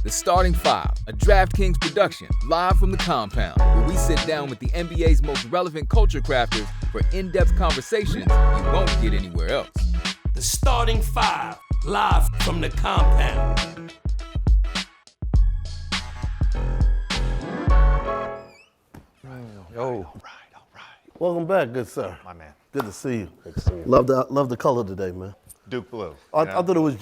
The Starting Five, a DraftKings production, live from the compound, where we sit down with the NBA's most relevant culture crafters for in-depth conversations you won't get anywhere else. The Starting Five, live from the compound. All right. Welcome back, good sir. My man. Good to see you. Good to see you. Love the color today, man. Duke Blue. I thought it was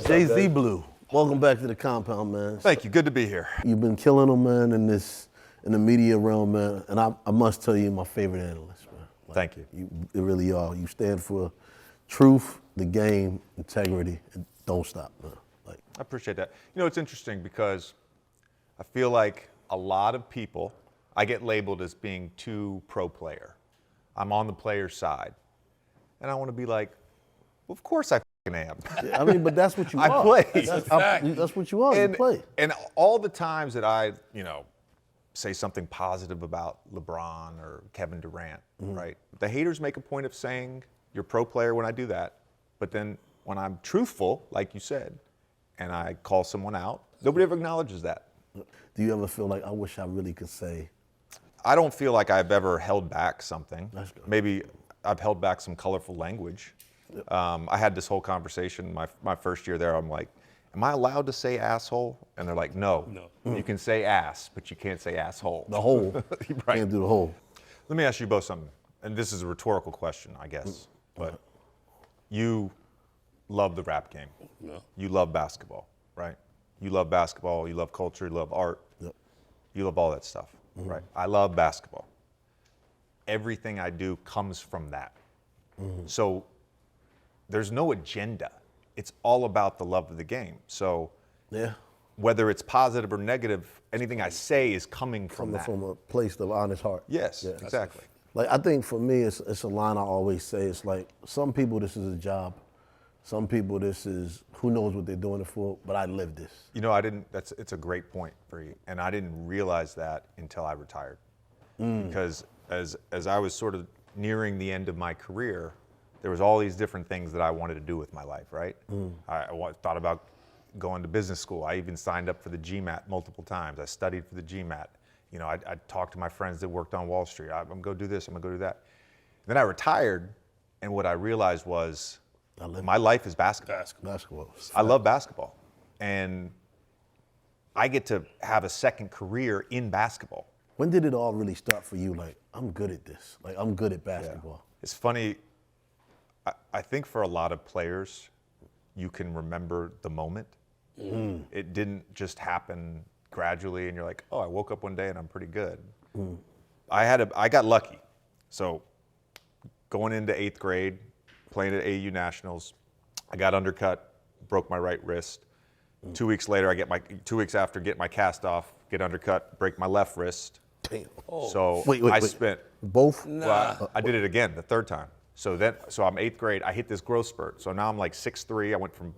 Jay-Z Blue. Welcome back to the compound, man. Thank you. Good to be here. You've been killing them, man, in the media realm, man. And I must tell you, my favorite analyst, man. Thank you. You really are. You stand for truth, the game, integrity, and don't stop, man. I appreciate that. You know, it's interesting because I feel like a lot of people, I get labeled as being too pro player. I'm on the player side. And I want to be like, well, of course I am. Yeah, I mean, but that's what you I are. play. That's what you are. You play. And all the times that I, say something positive about LeBron or Kevin Durant, right? The haters make a point of saying you're a pro player when I do that. But then when I'm truthful, like you said, and I call someone out, nobody ever acknowledges that. Do you ever feel like, I wish I really could say? I don't feel like I've ever held back something. That's good. Maybe I've held back some colorful language. Yep. I had this whole converation my first year there. I'm like, am I allowed to say asshole? And they're like, no. You can say ass, but you can't say asshole. The whole. Right. Can't do the whole. Let me ask you both something. And this is a rhetorical question, I guess. But you love the rap game. No. You love basketball, right? You love basketball. You love culture. You love art. Yep. You love all that stuff, right? I love basketball. Everything I do comes from that. So there's no agenda. It's all about the love of the game. So Yeah. whether it's positive or negative, anything I say is coming from Coming that. from a place of honest heart. Yes, Yeah. exactly. Like, I think for me, it's a line I always say. It's like, some people, this is a job. Some people, this is, who knows what they're doing it for, but I live this. You know, it's a great point for you. And I didn't realize that until I retired. Because as I was sort of nearing the end of my career, there was all these different things that I wanted to do with my life, right? I thought about going to business school. I even signed up for the GMAT multiple times. I studied for the GMAT. You know, I talked to my friends that worked on Wall Street. I'm gonna go do this, I'm gonna go do that. Then I retired, and what I realized was my life is basketball. Basketball. I love basketball. And I get to have a second career in basketball. When did it all really start for you? Like, I'm good at this. Like, I'm good at basketball. It's funny, I think for a lot of players, you can remember the moment. It didn't just happen gradually and you're like, oh, I woke up one day and I'm pretty good. I got lucky. So going into 8th grade, playing at AU Nationals, I got undercut, broke my right wrist. 2 weeks later, 2 weeks after getting my cast off, get undercut, break my left wrist. Damn. So Wait. I spent Both? well, I did it again the third time. So I'm 8th grade. I hit this growth spurt. So now I'm like 6'3".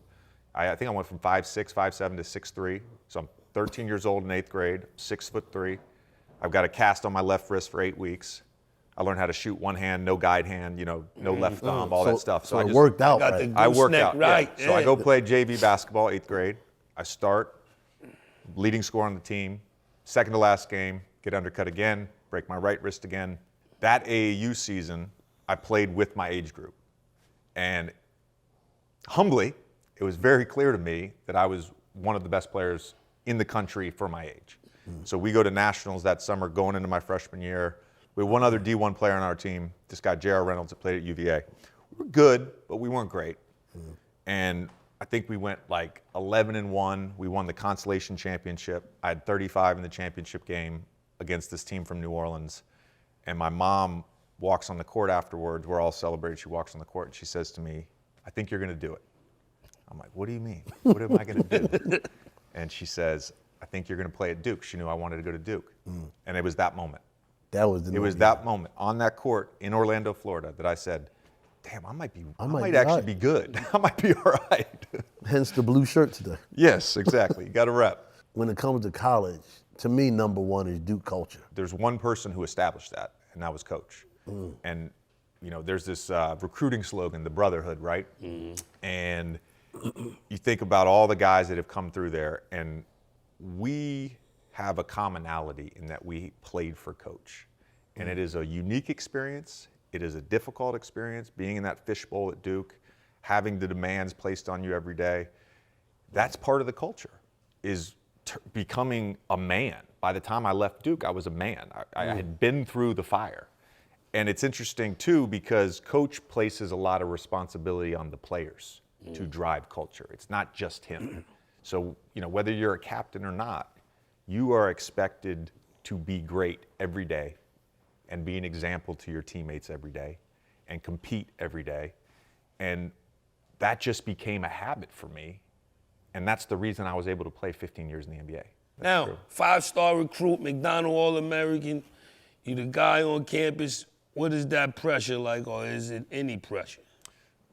I think I went from 5'6", 5'7" to 6'3". So I'm 13 years old in 8th grade, 6'3". I've got a cast on my left wrist for 8 weeks. I learned how to shoot one hand, no guide hand, no left thumb, all that stuff. So it worked out, right? I worked out, right. yeah. So I go play JV basketball, 8th grade. I start, leading scorer on the team. Second to last game, get undercut again, break my right wrist again. That AAU season, I played with my age group. And humbly, it was very clear to me that I was one of the best players in the country for my age. So we go to nationals that summer, going into my freshman year. We had one other D1 player on our team, this guy, J.R. Reynolds, that played at UVA. We were good, but we weren't great. And I think we went like 11-1. We won the consolation championship. I had 35 in the championship game against this team from New Orleans. And my mom walks on the court afterwards. We're all celebrating. She walks on the court and she says to me, I think you're going to do it. I'm like, what do you mean? What am I going to do? And she says, I think you're going to play at Duke. She knew I wanted to go to Duke. And it was that moment. That was that moment on that court in Orlando, Florida, that I said, damn, I might actually be good. I might be all right. Hence the blue shirt today. Yes, exactly. You got to rep. When it comes to college, to me, number one is Duke culture. There's one person who established that, and that was Coach. And, there's this recruiting slogan, the brotherhood, right? And you think about all the guys that have come through there, and we have a commonality in that we played for Coach. And it is a unique experience. It is a difficult experience, being in that fishbowl at Duke, having the demands placed on you every day. That's part of the culture, is becoming a man. By the time I left Duke, I was a man. I had been through the fire. And it's interesting, too, because Coach places a lot of responsibility on the players to drive culture. It's not just him. So, whether you're a captain or not, you are expected to be great every day and be an example to your teammates every day and compete every day. And that just became a habit for me. And that's the reason I was able to play 15 years in the NBA. Now, 5-star recruit, McDonald All-American, you the guy on campus. What is that pressure like, or is it any pressure?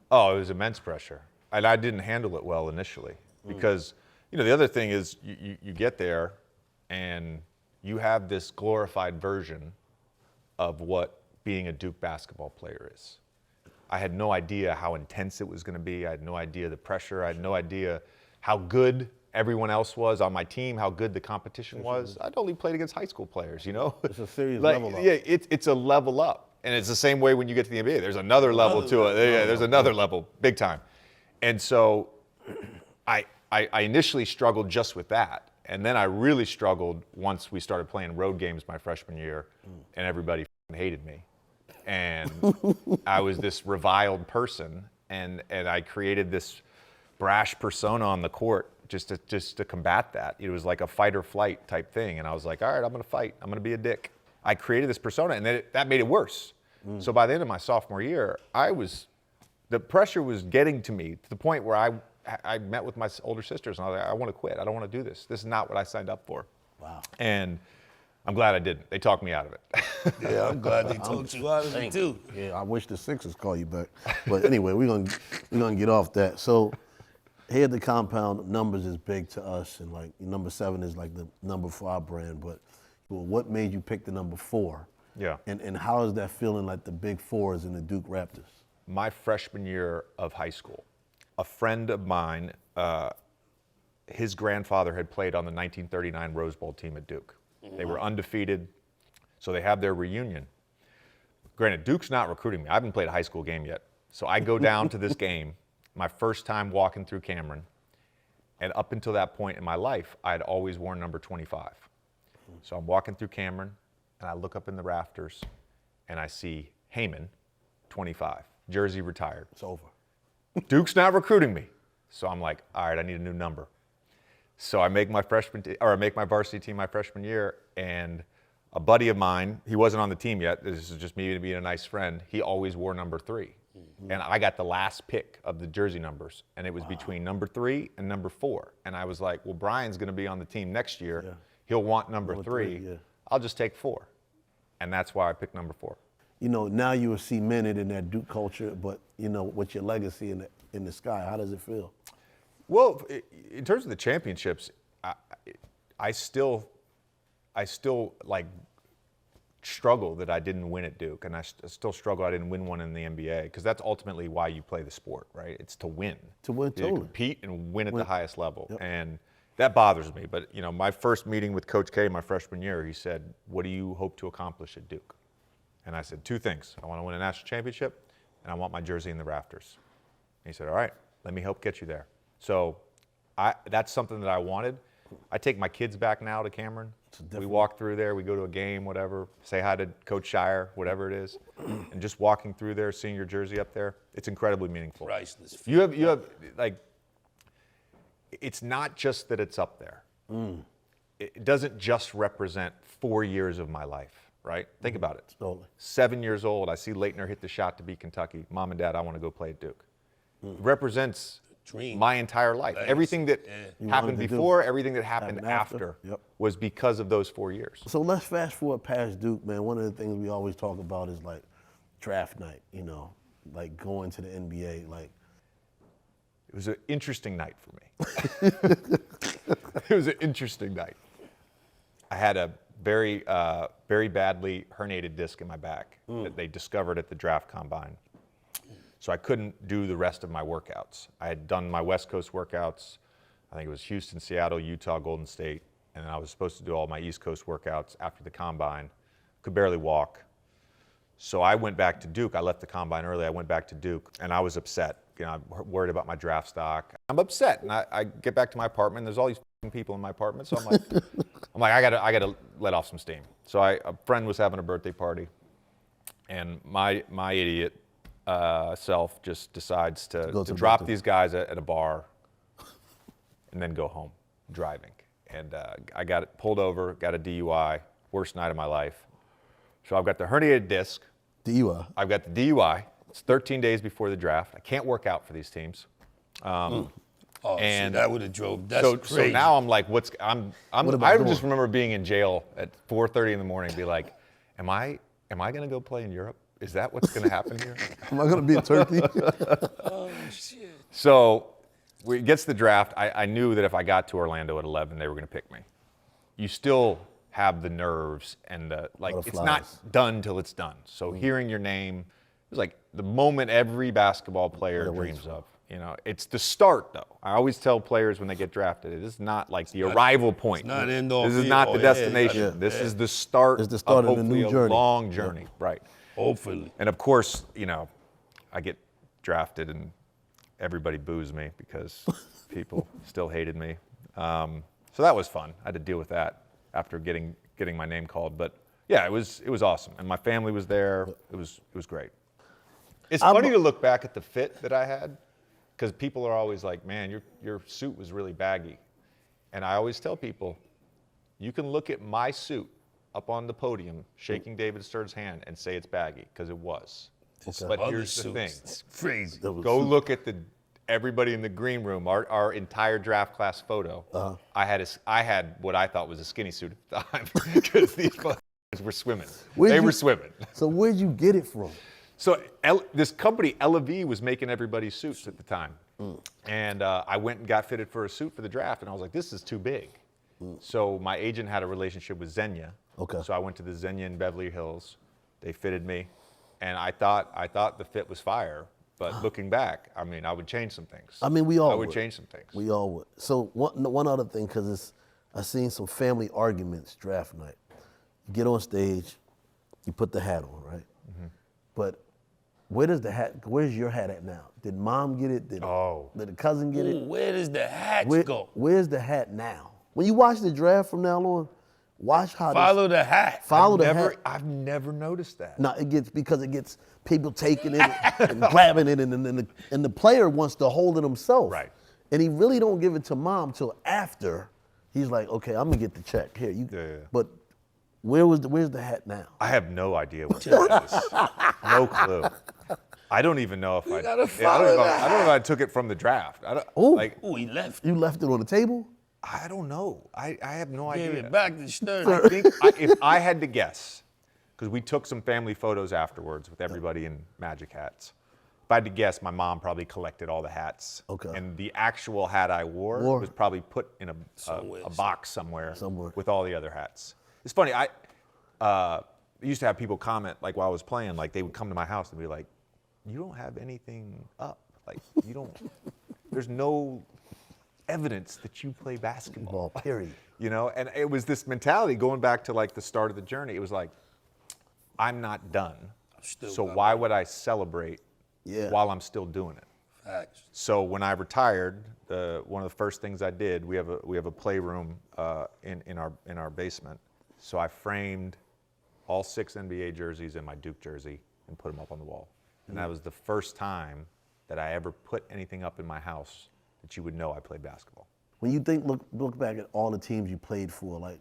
Oh, it was immense pressure. And I didn't handle it well initially because, the other thing is you get there and you have this glorified version of what being a Duke basketball player is. I had no idea how intense it was going to be. I had no idea the pressure. I had no idea how good everyone else was on my team, how good the competition was. I'd only played against high school players, It's a serious level up. Yeah, it's a level up. And it's the same way when you get to the NBA. There's another level to it. Yeah, there's another level, big time. And so I initially struggled just with that. And then I really struggled once we started playing road games my freshman year, and everybody hated me. And I was this reviled person, and I created this brash persona on the court just to combat that. It was like a fight or flight type thing. And I was like, all right, I'm going to fight. I'm going to be a dick. I created this persona, and then that made it worse. So by the end of my sophomore year, the pressure was getting to me to the point where I met with my older sisters, and I was like, I want to quit. I don't want to do this. This is not what I signed up for. Wow. And I'm glad I didn't. They talked me out of it. Yeah, I'm glad they talked you out of it, too. Yeah, I wish the Sixers call you back. But anyway, we're gonna get off that. So here at the compound, numbers is big to us, and like number 7 is like the number for our brand. But what made you pick the number 4? Yeah. And how is that feeling like the big 4s in the Duke Raptors? My freshman year of high school, a friend of mine, his grandfather had played on the 1939 Rose Bowl team at Duke. They were undefeated, so they have their reunion. Granted, Duke's not recruiting me. I haven't played a high school game yet. So I go down to this game, my first time walking through Cameron, and up until that point in my life, I had always worn number 25. So I'm walking through Cameron, and I look up in the rafters, and I see Heyman, 25, jersey retired. It's over. Duke's not recruiting me. So I'm like, all right, I need a new number. So I make my varsity team my freshman year, and a buddy of mine, he wasn't on the team yet, this is just me being a nice friend, he always wore number 3. And I got the last pick of the jersey numbers, and it was between number 3 and number 4. And I was like, well, Brian's gonna be on the team next year. Yeah. He'll want number 3. Yeah. I'll just take 4. And that's why I picked number 4. Now you are cemented in that Duke culture, but with your legacy in the sky, how does it feel? Well, in terms of the championships, I still like struggle that I didn't win at Duke, and I still struggle I didn't win one in the NBA, because that's ultimately why you play the sport, right? It's to win. To win, totally. Compete and win at the highest level. Yep. And that bothers me. But my first meeting with Coach K my freshman year, he said, "What do you hope to accomplish at Duke?" And I said 2 things. I want to win a national championship, and I want my jersey in the rafters. And he said, all right, let me help get you there. So that's something that I wanted. I take my kids back now to Cameron. We walk through there, we go to a game, whatever, say hi to Coach Shire, whatever it is. And just walking through there, seeing your jersey up there, it's incredibly meaningful. Priceless. You have like, it's not just that it's up there. It doesn't just represent 4 years of my life, right? Think about it. Totally. 7 years old, I see Leitner hit the shot to beat Kentucky. Mom and Dad, I want to go play at Duke. It represents my entire life. Everything that happened before, everything that happened after was because of those 4 years. So let's fast forward past Duke, man. One of the things we always talk about is like draft night, like going to the NBA. Like, it was an interesting night for me. It was an interesting night. I had a very, very badly herniated disc in my back that they discovered at the draft combine. So I couldn't do the rest of my workouts. I had done my West Coast workouts. I think it was Houston, Seattle, Utah, Golden State. and then I was supposed to do all my East Coast workouts after the combine. Could barely walk. So I went back to Duke. I left the combine early. I went back to Duke, and I was upset. I'm worried about my draft stock. I'm upset, and I get back to my apartment. There's all these people in my apartment, so I'm like, I gotta let off some steam. So a friend was having a birthday party, and my idiot self just decides to drop these guys at a bar, and then go home driving. And I got pulled over, got a DUI, worst night of my life. So I've got the herniated disc. DUI. I've got the DUI. It's 13 days before the draft. I can't work out for these teams. Oh, and that would have drove. That's so crazy. now I'm like, I just remember being in jail at 4:30 in the morning and be like, am I going to go play in Europe? Is that what's going to happen here? Am I going to be in Turkey? Oh, shit. So when it gets to the draft, I knew that if I got to Orlando at 11, they were going to pick me. You still have the nerves and it's not done till it's done. So hearing your name, it was like the moment every basketball player dreams of. It's the start though. I always tell players when they get drafted, it is not like the arrival point. It's not end all. This is not the destination. This is the start. It's the start of the hopefully new journey. A long journey, right? Hopefully. And of course, I get drafted and everybody boos me because people still hated me. So that was fun. I had to deal with that after getting my name called. But yeah, it was awesome. And my family was there. It was great. It's funny to look back at the fit that I had because people are always like, man, your suit was really baggy. And I always tell people, you can look at my suit up on the podium shaking David Stern's hand and say it's baggy because it was. But here's the thing. It's crazy. Go look at everybody in the green room, our entire draft class photo. I had what I thought was a skinny suit at the time because these fuckers were swimming. They were swimming. So where'd you get it from? So this company, LV, was making everybody's suits at the time. And I went and got fitted for a suit for the draft, and I was like, this is too big. So my agent had a relationship with Xenia. Okay. So I went to the Xenia in Beverly Hills. They fitted me. And I thought the fit was fire. But looking back, I would change some things. We all I would change some things. We all would. So one other thing, because I've seen some family arguments draft night. You get on stage, you put the hat on, right? Mm-hmm. But where's your hat at now? Did mom get it? Did the cousin get it? Where does the hat go? Where's the hat now? When you watch the draft from now on, watch how follow the hat. Follow the hat. I've never noticed that. No, it gets people taking it and grabbing it, and the player wants to hold it himself. Right. And he really don't give it to mom till after. He's like, okay, I'm gonna get the check here. But where's the hat now? I have no idea where it is. No clue. I don't even know if I don't know if I took it from the draft. He left. You left it on the table? I don't know. I have no idea. Gave it back to Stern. I think if I had to guess, because we took some family photos afterwards with everybody in Magic hats. If I had to guess, my mom probably collected all the hats. Okay. And the actual hat I wore was probably put in a box somewhere with all the other hats. It's funny. I used to have people comment, like while I was playing, like they would come to my house and be like, you don't have anything up. Like, you don't, there's no evidence that you play basketball. Period. And it was this mentality going back to like the start of the journey. It was like, I'm not done. So why would I celebrate while I'm still doing it? Facts. So when I retired, one of the first things I did, we have a playroom in our basement. So I framed all 6 NBA jerseys and my Duke jersey and put them up on the wall. And that was the first time that I ever put anything up in my house that you would know I played basketball. When you look back at all the teams you played for, like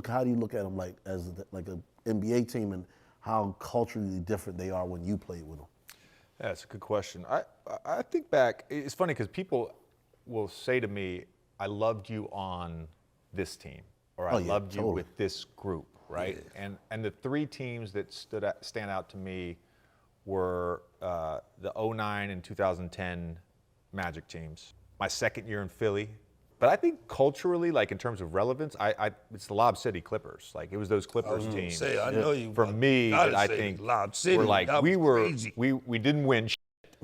how do you look at them like as like an NBA team and how culturally different they are when you played with them? Yeah, that's a good question. I think back, it's funny because people will say to me, I loved you on this team, or I loved you with this group, right? Yeah. And the 3 teams that stand out to me were the 2009 and 2010 Magic teams. My second year in Philly. But I think culturally, like in terms of relevance, it's the Lob City Clippers. Like it was those Clippers teams. I know you. For me, that I think Lob City, were like we didn't win.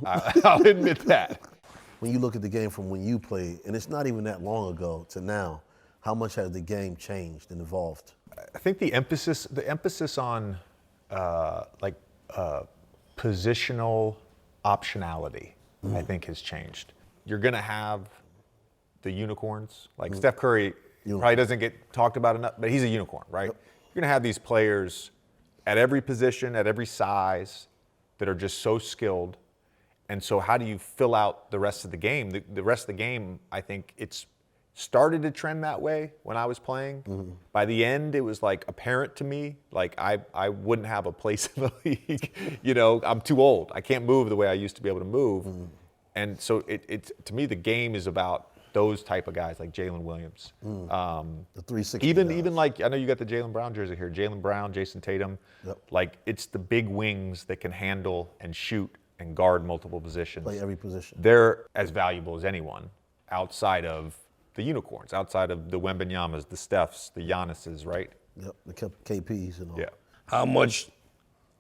I'll admit that. When you look at the game from when you played, and it's not even that long ago to now, how much has the game changed and evolved? I think the emphasis on positional optionality, I think, has changed. You're going to have the unicorns. Like Steph Curry probably doesn't get talked about enough, but he's a unicorn, right? Yep. You're going to have these players at every position, at every size, that are just so skilled. And so how do you fill out the rest of the game? The rest of the game, I think it's started to trend that way when I was playing. Mm-hmm. By the end, it was like apparent to me, like I wouldn't have a place in the league. You know, I'm too old. I can't move the way I used to be able to move. Mm-hmm. And so it to me, the game is about those type of guys like Jalen Williams. The 360 even like, I know you got the Jaylen Brown jersey here. Jaylen Brown, Jason Tatum. Yep. Like, it's the big wings that can handle and shoot and guard multiple positions. Play every position. They're as valuable as anyone outside of the unicorns, outside of the Wembanyamas, the Stephs, the Giannis's, right? Yep, the KPs and all. Yeah. How much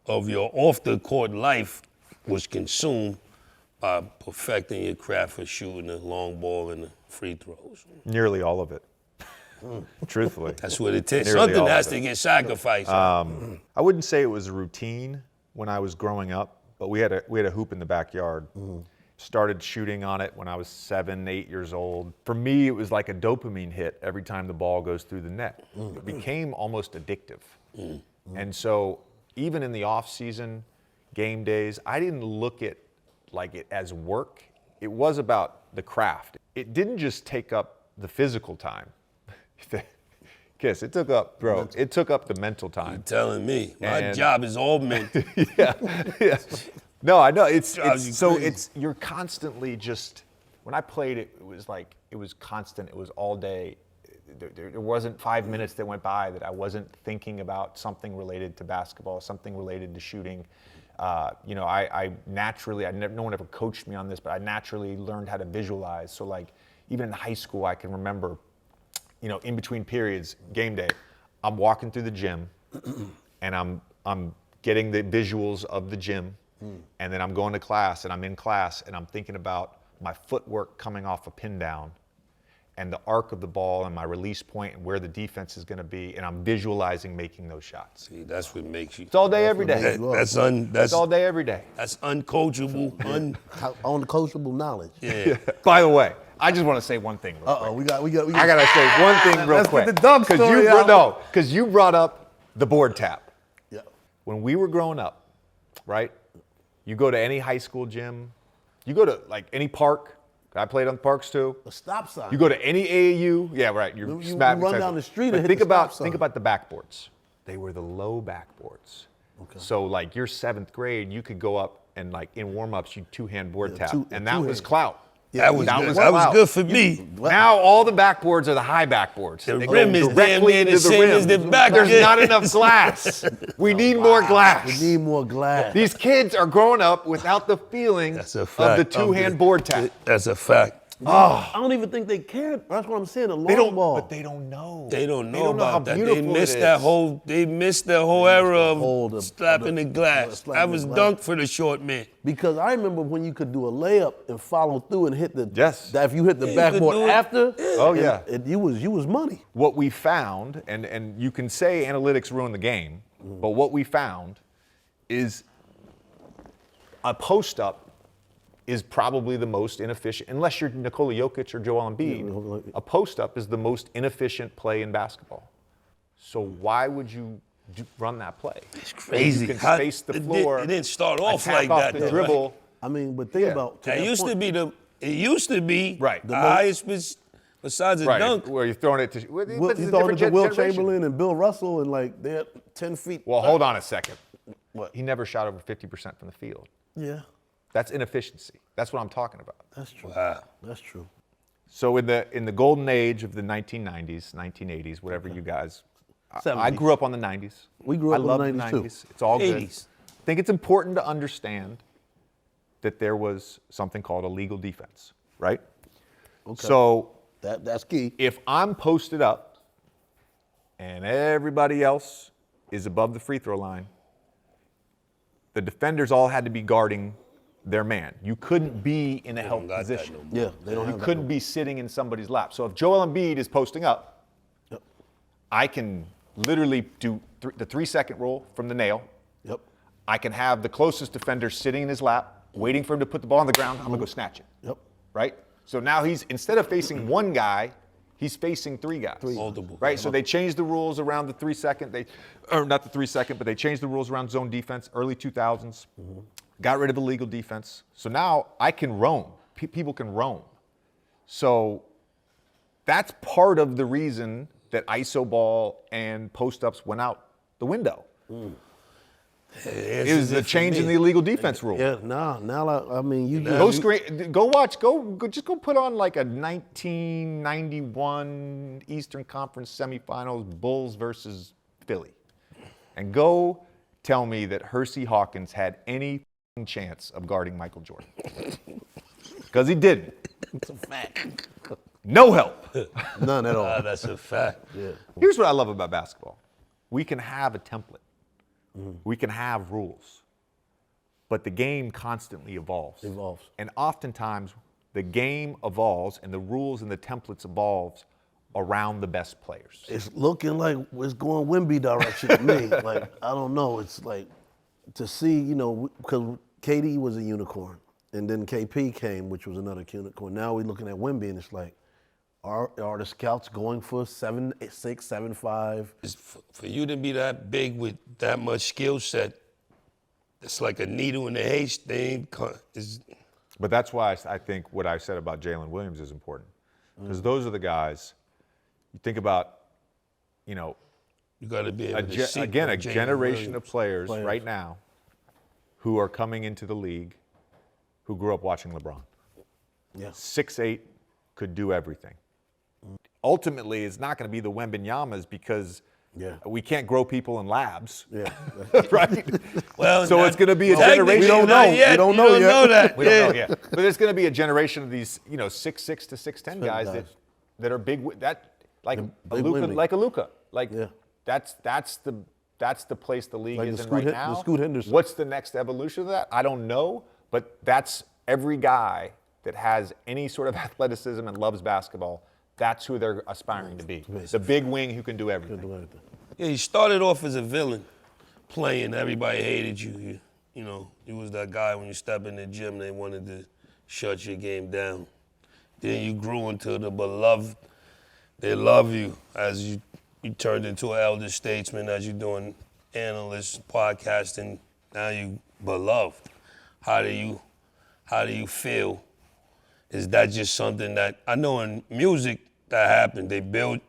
of your off-the-court life was consumed by perfecting your craft for shooting the long ball and the free throws? Nearly all of it. Truthfully. That's what it takes. Nearly Something has to get sacrificed. I wouldn't say it was a routine when I was growing up, but we had a hoop in the backyard. Mm-hmm. Started shooting on it when I was 7, 8 years old. For me, it was like a dopamine hit every time the ball goes through the net. Mm-hmm. It became almost addictive. Mm-hmm. And so even in the off-season game days, I didn't look at it as work. It was about the craft. It didn't just take up the physical time. Kiss, it took up the mental time. You're telling me. My job is all mental. Yeah. No, I know. You're constantly just, when I played it was constant. It was all day. There wasn't 5 minutes that went by that I wasn't thinking about something related to basketball, something related to shooting. I naturally, no one ever coached me on this, but I naturally learned how to visualize. So like, even in high school, I can remember, in between periods, game day, I'm walking through the gym and I'm getting the visuals of the gym. And then I'm going to class and I'm in class and I'm thinking about my footwork coming off a pin down and the arc of the ball and my release point and where the defense is going to be, and I'm visualizing making those shots. See, that's what makes you. It's all day, every day. That's all day, every day. That's uncoachable. Uncoachable knowledge. Yeah. By the way, I just want to say one thing real quick. We got. I gotta say one thing real quick. Let's get the dunk story out. Because you brought up the board tap. Yeah. When we were growing up, right? You go to any high school gym, you go to like any park. I played on parks too. A stop sign. You go to any AAU. Yeah, right. You run down the street and hit the stop sign. Think about the backboards. They were the low backboards. Okay. So like your 7th grade, you could go up and like in warm-ups, you two-hand board tap, and that was clout. Yeah, that was good for me. Now all the backboards are the high backboards. The rim is damn near the same as the back. There's not enough glass. We need more glass. We need more glass. These kids are growing up without the feeling of the two-hand board tap. That's a fact. I don't even think they care. That's what I'm saying. The long ball. But they don't know. They don't know about that. They missed that whole era of slapping the glass. That was dunk for the short man. Because I remember when you could do a layup and follow through and hit the. Yes. That if you hit the backboard after. Oh yeah. You was money. What we found, and you can say analytics ruined the game, but what we found is a post up is probably the most inefficient, unless you're Nikola Jokic or Joel Embiid, a post-up is the most inefficient play in basketball. So why would you run that play? It's crazy. You can space the floor. It didn't start off like off that. The dribble. I mean, but think about it used to be right. The highest besides a dunk. Where you're throwing it to you throwing it to Will Chamberlain and Bill Russell and like they're 10 feet. Well, hold on a second. What? He never shot over 50% from the field. Yeah. That's inefficiency. That's what I'm talking about. That's true. Wow. That's true. So in the golden age of the 1990s, 1980s, whatever you guys, 70s. I grew up on the 90s. We grew up on the 90s too. It's all 80s. good. I think it's important to understand that there was something called a legal defense, right? Okay. So that's key. If I'm posted up and everybody else is above the free throw line, the defenders all had to be guarding their man. You couldn't be in a help position. Yeah, they don't have You couldn't be sitting in somebody's lap. So if Joel Embiid is posting up I can literally do the 3-second rule from the nail. Yep. I can have the closest defender sitting in his lap, waiting for him to put the ball on the ground. I'm going to go snatch it. Yep. Right? So now he's, instead of facing one guy, he's facing 3 guys. Multiple. Right? So they changed the rules around the 3-second. Or not the 3-second, but they changed the rules around zone defense, early 2000s. Got rid of illegal defense. So now I can roam. People can roam. So that's part of the reason that iso ball and post-ups went out the window. It was the change in the illegal defense rule. Yeah, now I mean, you Just go put on like a 1991 Eastern Conference semifinals, Bulls versus Philly. And go tell me that Hersey Hawkins had any chance of guarding Michael Jordan. Because he didn't. It's a fact. No help. None at all. That's a fact. Yeah. Here's what I love about basketball. We can have a template. We can have rules. But the game constantly evolves. And oftentimes, the game evolves and the rules and the templates evolves around the best players. It's looking like it's going Wemby direction to me. Like, I don't know. It's like to see, because KD was a unicorn. And then KP came, which was another unicorn. Now we're looking at Wemby, and it's like, are the scouts going for 7'6", 7'5"? For you to be that big with that much skill set, it's like a needle in a haystack. But that's why I think what I said about Jalen Williams is important. Because those are the guys, you think about, You got to be able to see. again, a generation of players right now who are coming into the league who grew up watching LeBron. Yeah. 6'8", could do everything. Ultimately, it's not going to be the Wembanyamas because we can't grow people in labs. Yeah. Right? Well, so it's going to be a generation. We don't know. We don't know yet. We don't know yet. But there's going to be a generation of these, 6'6" to 6'10" guys that are big. Like a Luka. That's the place the league is in right now. The Scoot Henderson. What's the next evolution of that? I don't know. But that's every guy that has any sort of athleticism and loves basketball. That's who they're aspiring to be. The big wing who can do everything. Yeah, you started off as a villain, playing. Everybody hated you. You was that guy when you step in the gym, they wanted to shut your game down. Then you grew into the beloved. They love you as you turned into an elder statesman, as you're doing analyst, podcasting. Now you beloved. How do you feel? Is that just something that, I know in music that happened,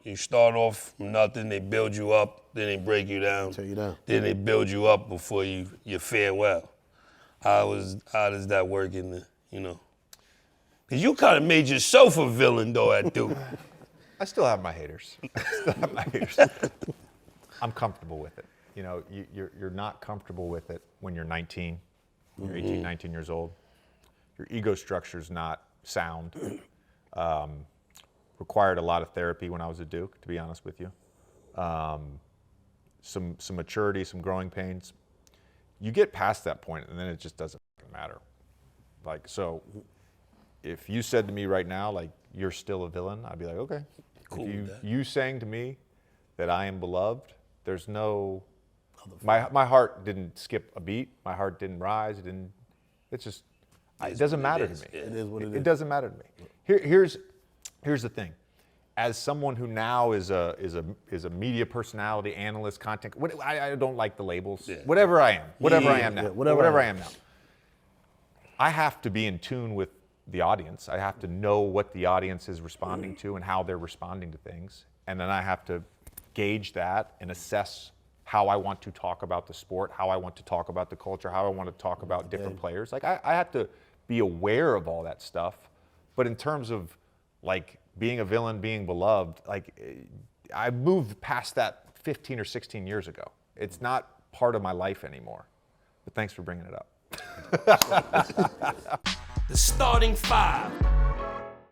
you start off from nothing, they build you up, then they break you down. Tear you down. Then they build you up before you fare well. How does that work in the, Because you kind of made yourself a villain though at Duke. I still have my haters. I'm comfortable with it. You're not comfortable with it when you're 19, you're 18, 19 years old. Your ego structure's not sound. Required a lot of therapy when I was at Duke, to be honest with you. Some maturity, some growing pains. You get past that point, and then it just doesn't matter. So if you said to me right now, you're still a villain, I'd be like, okay. Cool If you saying to me that I am beloved, there's no, my heart didn't skip a beat. My heart didn't rise. It doesn't matter to me. It is what it is. It doesn't matter to me. Here's the thing. As someone who now is a media personality, analyst, content, I don't like the labels. Yeah. Whatever I am now. I have to be in tune with the audience. I have to know what the audience is responding to and how they're responding to things. And then I have to gauge that and assess how I want to talk about the sport, how I want to talk about the culture, how I want to talk about different players. I have to be aware of all that stuff. But in terms of being a villain, being beloved, I moved past that 15 or 16 years ago. It's not part of my life anymore. But thanks for bringing it up. The starting five.